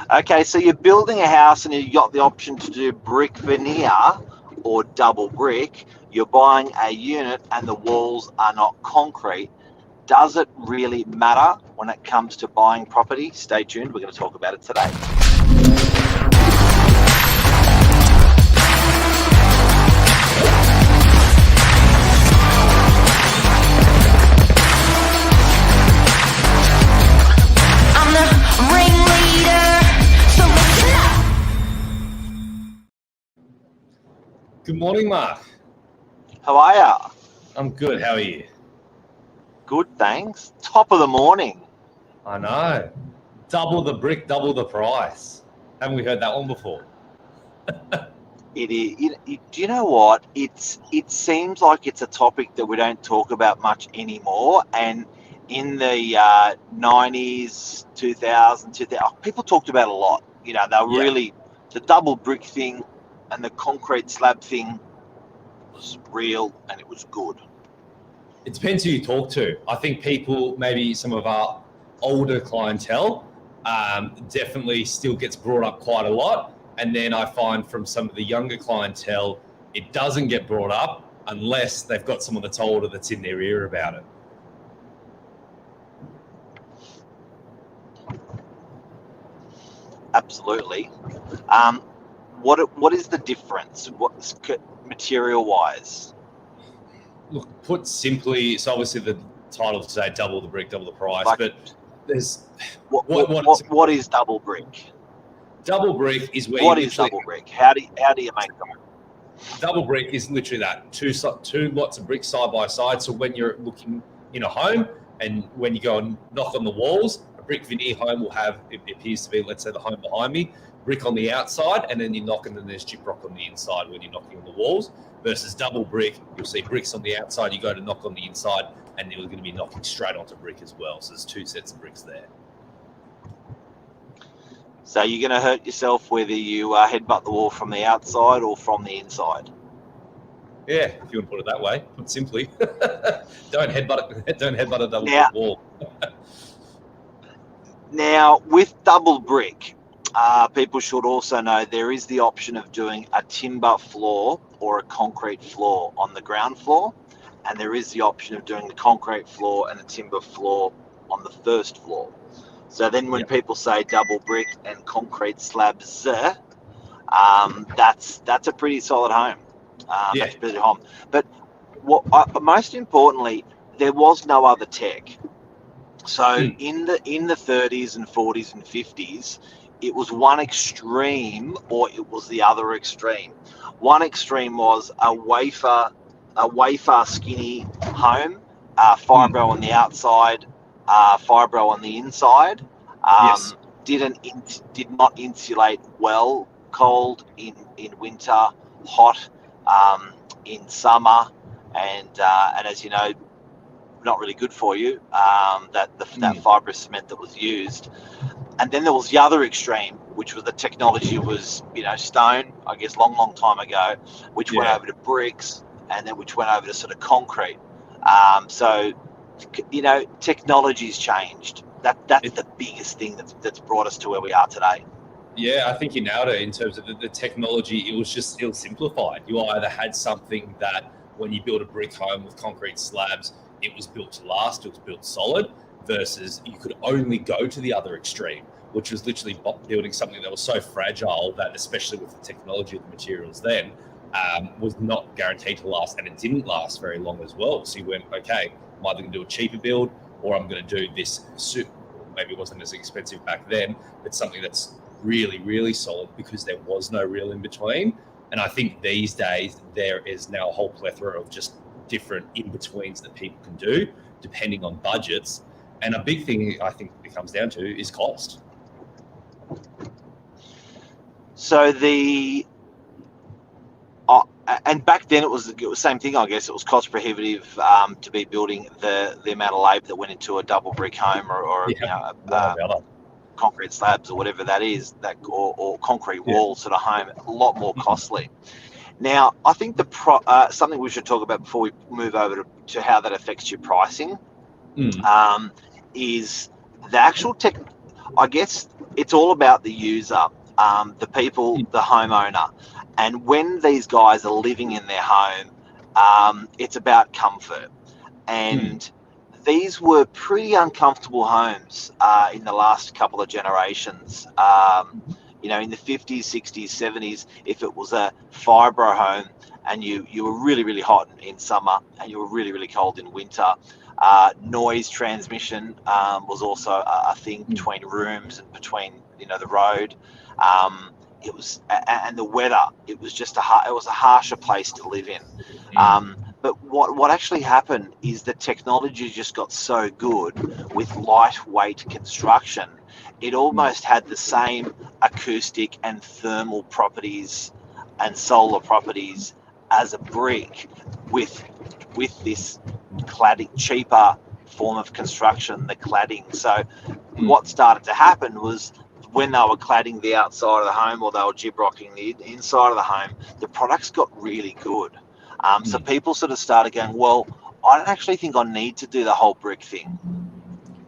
Okay, so you're building a house and you've got the option to do brick veneer or double brick. You're buying a unit and the walls are not concrete. Does it really matter when it comes to buying property? Stay tuned. We're going to talk about it today. Good morning, Mark. How are ya? I'm good. How are you? Good, thanks. Top of the morning. I know. Double the brick, double the price. Haven't we heard that one before? It is. Do you know what? It seems like it's a topic that we don't talk about much anymore. And in the 90s, 2000, people talked about it a lot. You know, they were really, the double brick thing and the concrete slab thing was real and it was good. It depends who you talk to. I think people, maybe some of our older clientele, definitely still gets brought up quite a lot. And then I find from some of the younger clientele, it doesn't get brought up unless they've got someone that's older that's in their ear about it. Absolutely. What is the difference? What's material-wise? Look, put simply, so obviously the title today, double the brick, double the price, but there's... What is double brick? Double brick is where What is double brick? How do you make them? Double brick is literally that, two lots of bricks side by side. So when you're looking in a home and when you go and knock on the walls, a brick veneer home will have, it appears to be, let's say the home behind me, brick on the outside, and then you knock and then there's gyprock on the inside when you're knocking on the walls. Versus double brick, you'll see bricks on the outside, you go to knock on the inside, and you're going to be knocking straight onto brick as well. So there's two sets of bricks there. So you're going to hurt yourself whether you headbutt the wall from the outside or from the inside. Yeah, if you want to put it that way, put simply. Don't headbutt a double brick wall. Now, with double brick, people should also know there is the option of doing a timber floor or a concrete floor on the ground floor, and there is the option of doing the concrete floor and a timber floor on the first floor. So then when people say double brick and concrete slabs, that's a pretty solid home. That's a pretty home. But most importantly, there was no other tech. So in the 30s and 40s and 50s, it was one extreme or it was the other extreme. One extreme was a wafer skinny home, fibro on the outside, fibro on the inside. Did not insulate well, cold in winter, hot in summer, and as you know, not really good for you. That fibrous cement that was used. And then there was the other extreme, which was the technology was, stone, I guess, long time ago, which went over to bricks, and then which went over to sort of concrete. So, technology's changed. That's the biggest thing that's brought us to where we are today. Yeah, I think you nailed it in terms of the technology. It was just ill-simplified. You either had something that when you build a brick home with concrete slabs, it was built to last, it was built solid, versus you could only go to the other extreme, which was literally building something that was so fragile that, especially with the technology of the materials then, was not guaranteed to last, and it didn't last very long as well. So you went, okay, I'm either going to do a cheaper build or I'm going to do this maybe it wasn't as expensive back then, but something that's really, really solid because there was no real in between. And I think these days there is now a whole plethora of just different in-betweens that people can do depending on budgets. And a big thing I think it comes down to is cost. So and back then it was the same thing, I guess. It was cost prohibitive to be building the amount of labour that went into a double brick home or concrete slabs or whatever that is, or concrete wall sort of home. A lot more costly. Now, I think something we should talk about before we move over to how that affects your pricing is the actual tech. I guess it's all about the user, the people, the homeowner. And when these guys are living in their home, it's about comfort. And these were pretty uncomfortable homes in the last couple of generations. In the 50s, 60s, 70s, if it was a fibro home and you were really, really hot in summer and you were really, really cold in winter, noise transmission was also a thing between rooms and between the road. It was, and the weather. It was just a harsher place to live in. But what actually happened is the technology just got so good with lightweight construction. It almost had the same acoustic and thermal properties and solar properties as a brick, with this cladding, cheaper form of construction, the cladding. So what started to happen was, when they were cladding the outside of the home or they were gyprocking the inside of the home, the products got really good. So people sort of started going, well, I don't actually think I need to do the whole brick thing.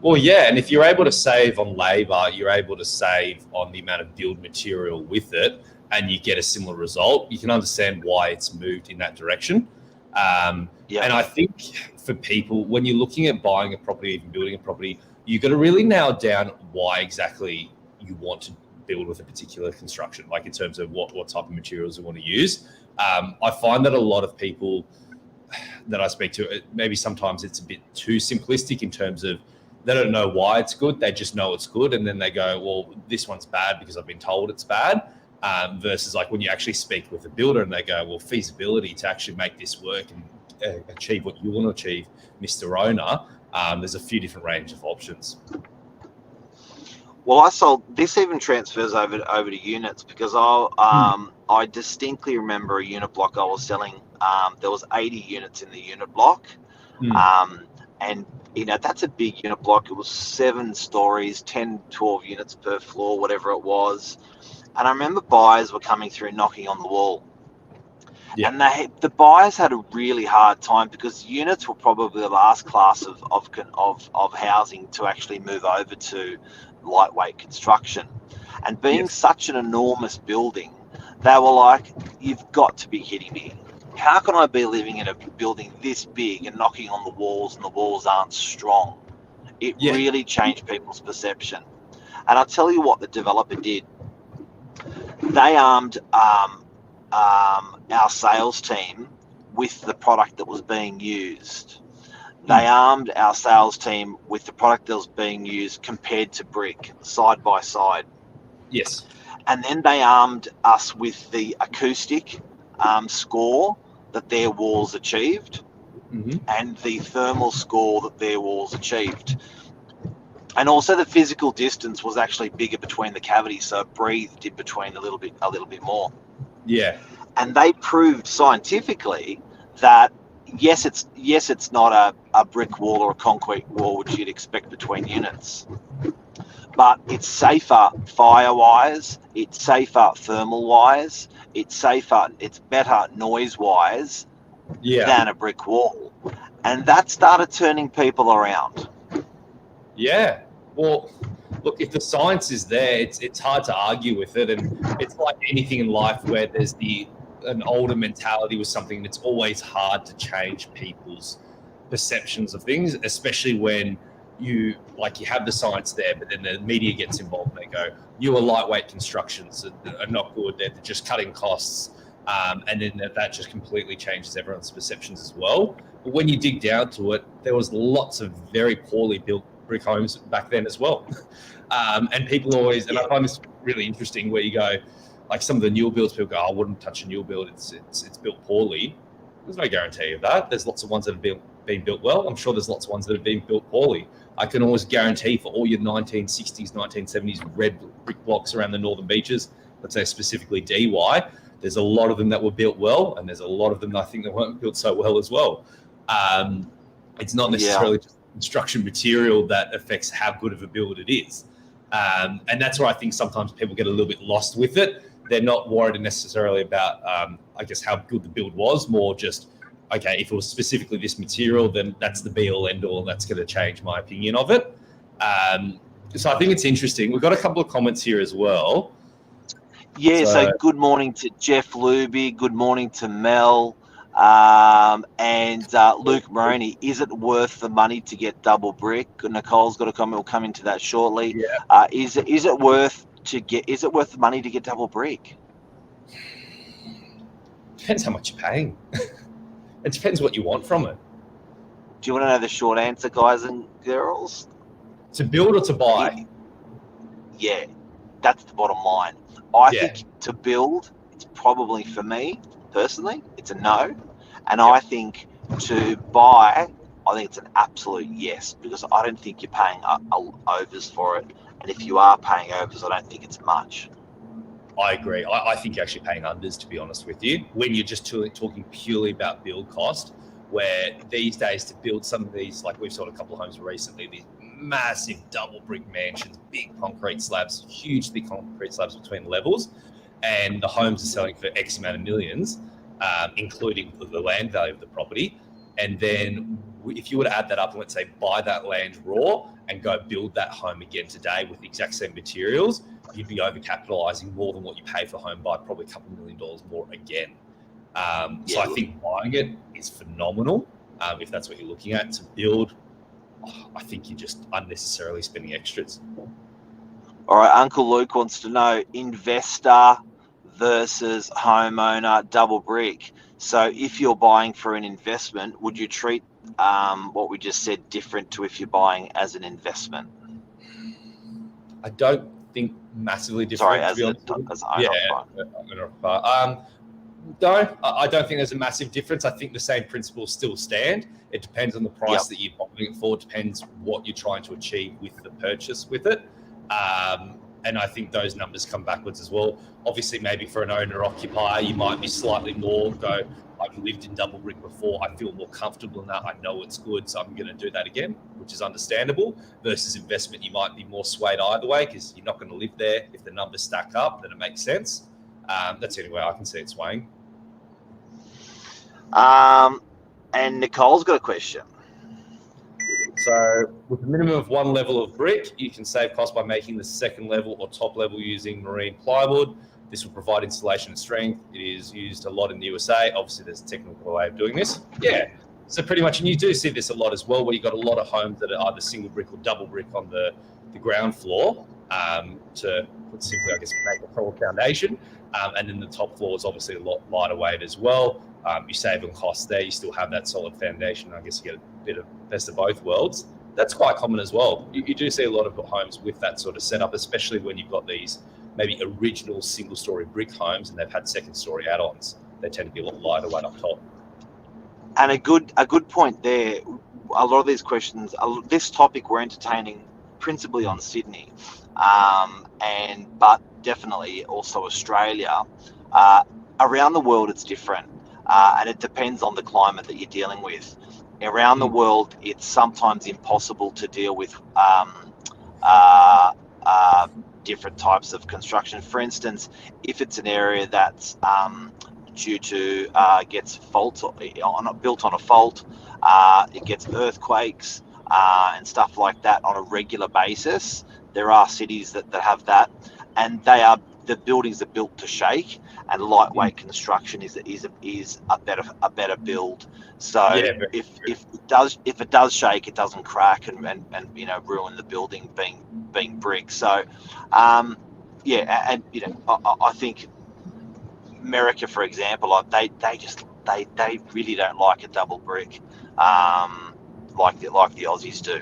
Well, yeah, and if you're able to save on labour, you're able to save on the amount of build material with it, and you get a similar result, you can understand why it's moved in that direction. And I think for people, when you're looking at buying a property, even building a property, you've got to really nail down why exactly you want to build with a particular construction, like in terms of what type of materials you want to use. I find that a lot of people that I speak to, maybe sometimes it's a bit too simplistic in terms of they don't know why it's good. They just know it's good. And then they go, well, this one's bad because I've been told it's bad. Versus like when you actually speak with a builder and they go, well, feasibility to actually make this work and achieve what you want to achieve, Mr. Owner, there's a few different range of options. Well, I sold this, even transfers over to units, because I distinctly remember a unit block I was selling. There was 80 units in the unit block, and that's a big unit block. It was 7 stories, 10, 12 units per floor, whatever it was. And I remember buyers were coming through, knocking on the wall, and the buyers had a really hard time because units were probably the last class of housing to actually move over to lightweight construction. And being such an enormous building, they were like, you've got to be kidding me. How can I be living in a building this big and knocking on the walls and the walls aren't strong? It really changed people's perception. And I'll tell you what the developer did. They armed our sales team with the product that was being used. They armed our sales team with the product that was being used compared to brick, side by side. Yes. And then they armed us with the acoustic score that their walls achieved, and the thermal score that their walls achieved. And also the physical distance was actually bigger between the cavities, so it breathed in between a little bit more. Yeah. And they proved scientifically that yes, it's not a brick wall or a concrete wall which you'd expect between units, but it's safer fire-wise, it's safer thermal-wise, it's better noise-wise than a brick wall. And that started turning people around. Yeah. Well, look, if the science is there, it's hard to argue with it. And it's like anything in life where there's an older mentality with something that's always hard to change people's perceptions of things, especially when you have the science there, but then the media gets involved and they go, your lightweight constructions are not good. They're just cutting costs. And then that just completely changes everyone's perceptions as well. But when you dig down to it, there was lots of very poorly built brick homes back then as well. And people always, and I find this really interesting where you go, like some of the newer builds, people go, I wouldn't touch a new build. It's built poorly. There's no guarantee of that. There's lots of ones that have been built well. I'm sure there's lots of ones that have been built poorly. I can almost guarantee for all your 1960s, 1970s red brick blocks around the northern beaches, let's say specifically DY, there's a lot of them that were built well, and there's a lot of them I think that weren't built so well as well. It's not necessarily just construction material that affects how good of a build it is. And that's where I think sometimes people get a little bit lost with it. They're not worried necessarily about, I guess, how good the build was, more just, okay, if it was specifically this material, then that's the be-all, end-all, and that's going to change my opinion of it. So I think it's interesting. We've got a couple of comments here as well. Yeah, so good morning to Jeff Luby. Good morning to Mel. And Luke Moroney. Is it worth the money to get double brick? Nicole's got a comment. We'll come into that shortly. Yeah. Is it worth the money to get double brick? Depends how much you're paying. It depends what you want from it. Do you want to know the short answer, guys and girls? To build or to buy? Yeah, that's the bottom line. I think to build, it's probably, for me personally, it's a no. And I think to buy, I think it's an absolute yes, because I don't think you're paying overs for it. And if you are paying overs, I don't think it's much. I agree. I think you're actually paying unders, to be honest with you, when you're just talking purely about build cost, where these days to build some of these, like we've sold a couple of homes recently, these massive double brick mansions, big concrete slabs, huge big concrete slabs between levels, and the homes are selling for X amount of millions, including the land value of the property. And then if you were to add that up and let's say buy that land raw and go build that home again today with the exact same materials, you'd be overcapitalizing more than what you pay for the home by probably a couple $1 million more again. So I think buying it is phenomenal if that's what you're looking at. To build, I think you're just unnecessarily spending extras. All right, Uncle Luke wants to know investor versus homeowner double brick. So if you're buying for an investment, would you treat what we just said different to if you're buying as an investment? I don't think massively different. Sorry, as owner. No, I don't think there's a massive difference. I think the same principles still stand. It depends on the price that you're buying it for. It depends what you're trying to achieve with the purchase with it. And I think those numbers come backwards as well. Obviously, maybe for an owner-occupier, you might be slightly more I've lived in double brick before. I feel more comfortable in that. I know it's good, so I'm going to do that again, which is understandable. Versus investment, you might be more swayed either way because you're not going to live there. If the numbers stack up, then it makes sense. That's the only way I can see it swaying. And Nicole's got a question. So with a minimum of one level of brick, you can save cost by making the second level or top level using marine plywood. This will provide insulation and strength. It is used a lot in the USA. Obviously, there's a technical way of doing this. Yeah. So pretty much, and you do see this a lot as well, where you've got a lot of homes that are either single brick or double brick on the ground floor to put simply, I guess, make a solid foundation. And then the top floor is obviously a lot lighter weight as well. You save on costs there. You still have that solid foundation. I guess you get a bit of best of both worlds. That's quite common as well. You do see a lot of homes with that sort of setup, especially when you've got these maybe original single-story brick homes and they've had second-story add-ons. They tend to be a lot lighter weight up top. And a good point there. A lot of these questions, this topic we're entertaining principally on Sydney, but definitely also Australia. Around the world, it's different, and it depends on the climate that you're dealing with. Around the world, it's sometimes impossible to deal with different types of construction. For instance, if it's an area that's due to gets faults built on a fault, it gets earthquakes and stuff like that on a regular basis. There are cities that have that, and the buildings are built to shake, and lightweight construction is a better build. So if it does shake, it doesn't crack and ruin the building being brick. So I think America, for example, they really don't like a double brick like the Aussies do.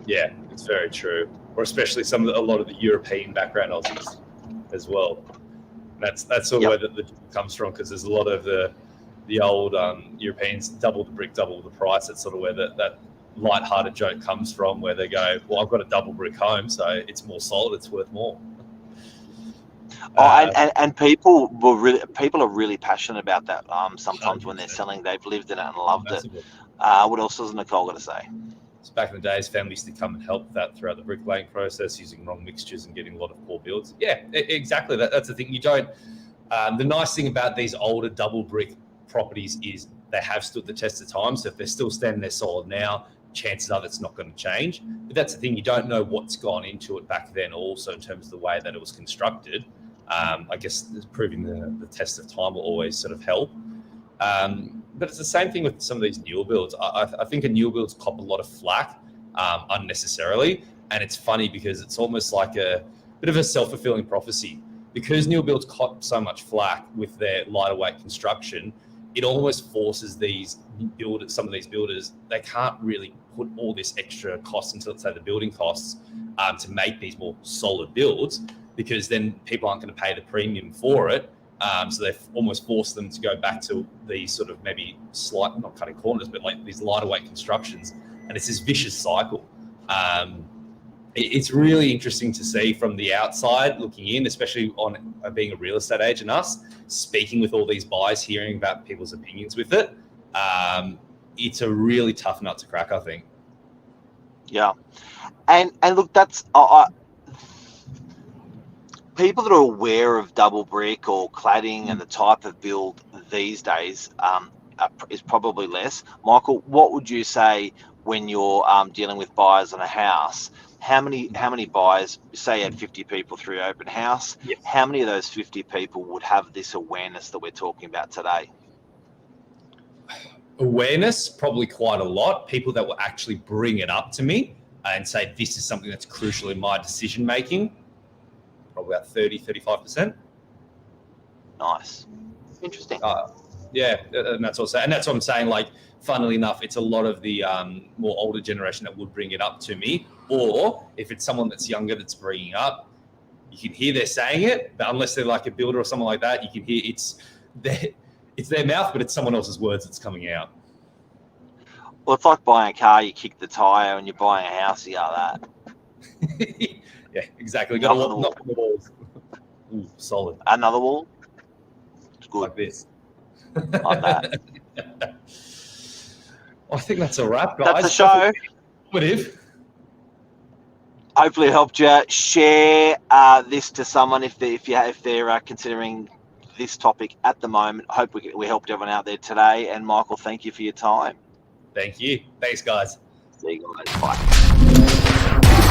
Yeah, it's very true. Or especially a lot of the European background Aussies as well. That's sort of where the comes from, because there's a lot of the old Europeans double the brick, double the price. That's sort of where that light-hearted joke comes from, where they go, well, I've got a double brick home, so it's more solid, it's worth more. And people are really passionate about that. Sometimes 100%. When they're selling, they've lived in it and loved it. What else has Nicole got to say? So back in the days, families used to come and help that throughout the bricklaying process, using wrong mixtures and getting a lot of poor builds. Yeah, exactly. That's the thing. You don't. The nice thing about these older double brick properties is they have stood the test of time. So if they're still standing there solid now, chances are that's not going to change. But that's the thing, you don't know what's gone into it back then also in terms of the way that it was constructed. I guess proving the test of time will always sort of help. But it's the same thing with some of these newer builds. I think a newer builds cop a lot of flack unnecessarily. And it's funny because it's almost like a bit of a self-fulfilling prophecy. Because newer builds cop so much flack with their lighter weight construction, it almost forces these builders, some of these builders, they can't really put all this extra cost into, let's say, the building costs to make these more solid builds, because then people aren't going to pay the premium for it. So they've almost forced them to go back to these sort of maybe slight, not cutting corners, but like these lighter weight constructions. And it's this vicious cycle. It's really interesting to see from the outside looking in, especially on being a real estate agent, us speaking with all these buyers, hearing about people's opinions with it. It's a really tough nut to crack, I think. Yeah. And look, that's people that are aware of double brick or cladding and the type of build these days is probably less. Michael, what would you say when you're dealing with buyers on a house? How many buyers, say you had 50 people through your open house, Yes. How many of those 50 people would have this awareness that we're talking about today? Awareness, probably quite a lot. People that will actually bring it up to me and say, this is something that's crucial in my decision making, probably about 30-35%. Nice. Interesting. Yeah, and that's also, and that's what I'm saying. Like, funnily enough, it's a lot of the more older generation that would bring it up to me, or if it's someone that's younger that's bringing it up, you can hear they're saying it, but unless they're like a builder or someone like that, you can hear it's their mouth, but it's someone else's words that's coming out. Well, it's like buying a car, you kick the tire, and you're buying a house, you got that. Yeah, exactly. Got to knock on the walls. Ooh, solid. Another wall. It's good. Like this. Like that. I think that's a wrap, guys. That's the show. What if? Hopefully it helped you. Share this to someone if they're considering this topic at the moment. Hope we helped everyone out there today. And Michael, thank you for your time. Thank you. Thanks, guys. See you guys. Bye.